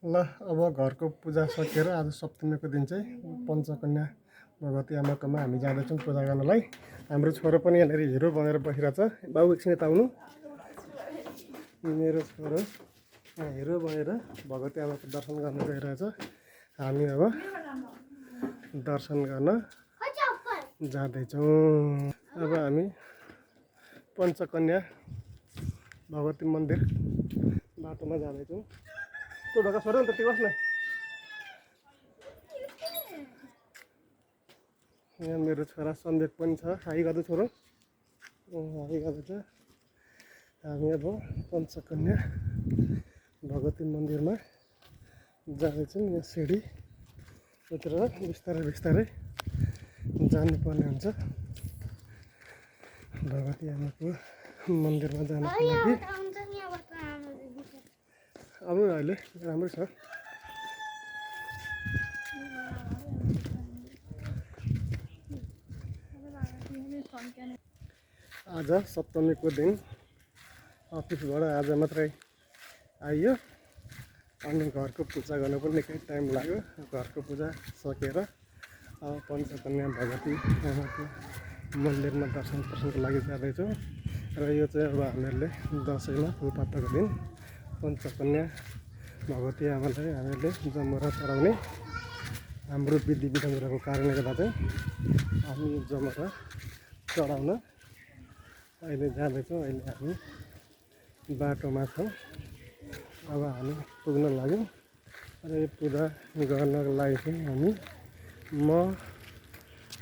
ल अब घरको पूजा सकेर आज सप्तमीको दिन चाहिँ पञ्चकन्या भगवती आमाकोमा हामी जाँदैछौँ पूजा गर्नलाई। हाम्रो छोरो पनि यहाँनिर हिरो बनेर बसिरहेछ। बाबु एकछिन यता आउनु। मेरो छोरो हिरो बनेर भगवती आमाको दर्शन गर्न गइरहेछ। हामी अब दर्शन गर्न जाँदैछौँ। अब हामी पञ्चकन्या भगवती मन्दिर बाटोमा जाँदैछौँ। त्यो ढोका छोड्नु त बस् न। यहाँ मेरो छोरा सन्देक पनि छ। हाई गर्दै छोरो हाई गर्दैछ। हामी अब पञ्चकन्या भगवती मन्दिरमा जाँदैछौँ। यहाँ सिँढी उत्रेर बिस्तारै बिस्तारै जानुपर्ने हुन्छ भगवती आमाको मन्दिरमा जानको लागि। अब अहिले राम्रो छ। आज सप्तमीको दिन अफिसबाट आज मात्रै आइयो अनि घरको पूजा गर्न पनि निकै टाइम लाग्यो। घरको पूजा सकेर अब पञ्चकन्या भगवती आमाको मन्दिरमा दर्शनको लागि जाँदैछौँ। र यो चाहिँ अब हामीहरूले दसैँमा फुलपाताको दिन पञ्चकन्या भगवती आमालाई हामीहरूले जमरा चढाउने हाम्रो विधि विधानको कारणले गर्दा चाहिँ हामी जमरा चढाउन अहिले जाँदैछौँ। अहिले हामी बाटोमा छौँ। अब हामी पुग्न लाग्यौँ। र यो पूजा गर्नको लागि चाहिँ हामी म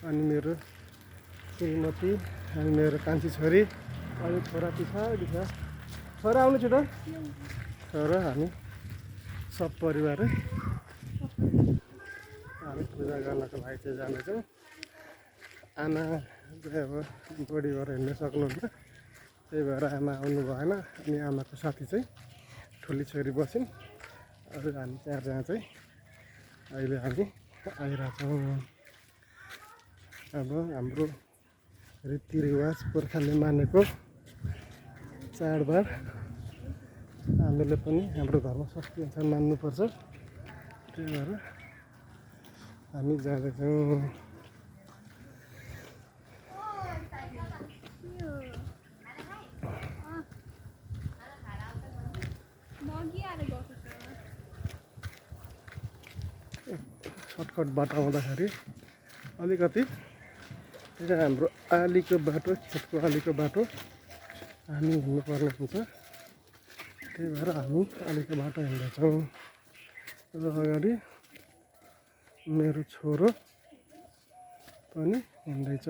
अनि मेरो श्रीमती अनि मेरो कान्छी छोरी अनि छोरा पछाडि छ। छोरा आउनु छिटो। छोरा हामी सब परिवारै हामी पूजा गर्नको लागि चाहिँ जाँदैछौँ। आमा चाहिँ अब बडी भएर हिँड्न सक्नुहुन्न, त्यही भएर आमा आउनु भएन। अनि आमाको साथी चाहिँ ठुली छोरी बसिन्। अरू हामी चारजना चाहिँ अहिले हामी आइरहेछौँ। अब हाम्रो रीतिरिवाज पुर्खाले मानेको चाडबाड हामीले पनि हाम्रो धर्म संस्कृति अनुसार मान्नुपर्छ। त्यही भएर हामी जाँदैछौँ। सर्टकट बाटो आउँदाखेरि अलिकति हाम्रो आलीको बाटो, खेतको आलीको बाटो हामी हिँड्नुपर्ने हुन्छ। त्यही भएर हामी आलीको बाटो हिँड्दैछौँ। र अगाडि मेरो छोरो पनि हिँड्दैछ।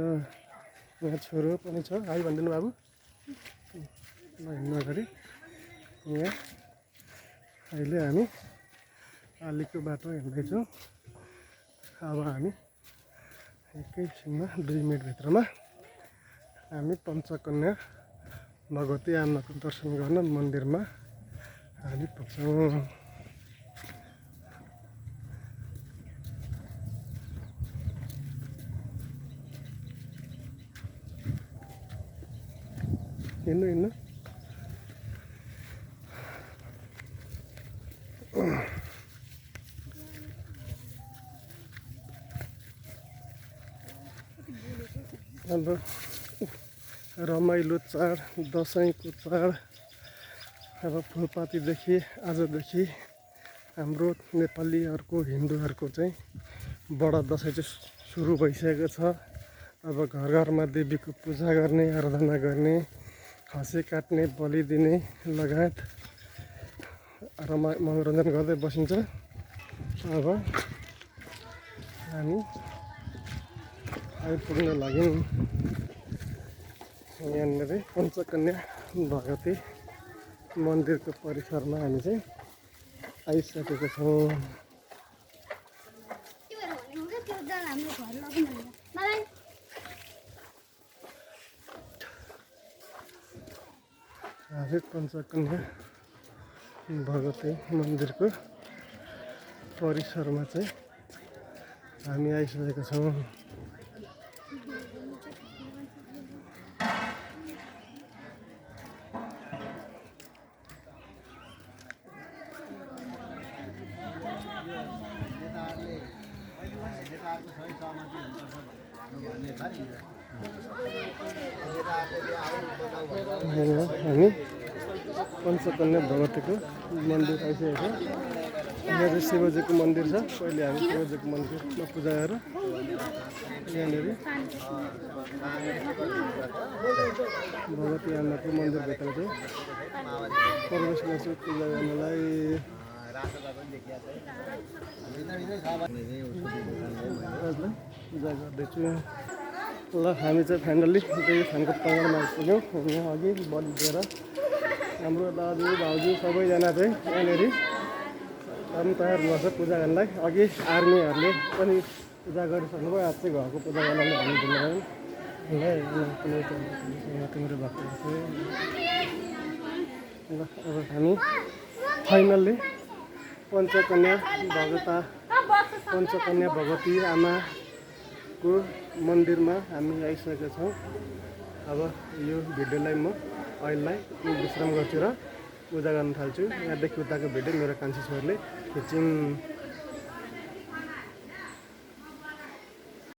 यहाँ छोरो पनि छ। हाई भनिदिनु बाबु। ल हिँड्नु अगाडि। यहाँ अहिले हामी आलीको बाटो हिँड्दैछौँ। अब हामी एकैछिनमा 2 मिनटभित्रमा हामी पञ्चकन्या भगवती आमाको दर्शन गर्न मन्दिरमा हामी पुग्छौँ। हिँड्नु हिँड्नु। अब रमाइलो चाड, दसैँको चाड अब फुलपातीदेखि आजदेखि हाम्रो नेपालीहरूको हिन्दूहरूको चाहिँ बडा दसैँ चाहिँ सुरु भइसकेको छ। अब घर घरमा देवीको पूजा गर्ने, आराधना गर्ने, खसी काट्ने, बलि दिने लगायत मनोरञ्जन गर्दै बसिन्छ। अब हामी आइपुग्न लाग्यौँ। यहाँनिर पञ्चकन्या भगवती मन्दिरको परिसरमा हामी चाहिँ आइसकेको छौँ। हामी पञ्चकन्या भगवती मन्दिरको परिसरमा चाहिँ हामी आइसकेका छौँ। हामी पञ्चकन्या भगवतीको मन्दिर आइसकेको छ। यहाँ चाहिँ शिवजीको मन्दिर छ। पहिले हामी शिवजीको मन्दिरमा पूजा गरेर यहाँनिर भगवती आमाको मन्दिरभित्र चाहिँ प्रवेश गर्छु पूजा गर्नलाई। पूजा गर्दैछु। ल हामी चाहिँ फाइनल्ली त्यही थानको टङ्गरमा आइपुग्यौँ। यहाँ अघि बलि दिएर हाम्रो दाजु भाउजू सबैजना चाहिँ यहाँनिर तयार गर्छ पूजा गर्नलाई। अघि आर्मीहरूले पनि पूजा गरिसक्नुभयो। आज चाहिँ घरको पूजा गर्नलाई हामी दिनुभयो। तिम्रो भएको ल अब हामी फाइनल्ली पञ्चकन्या भगवती आमाको मन्दिरमा हामी आइसकेका छौँ। अब यो भिडियोलाई म अहिलेलाई विश्राम गर्छु र पूजा गर्न थाल्छु। यहाँदेखि उताको भिडियो मेरो कान्छी छोरीले खिचिङ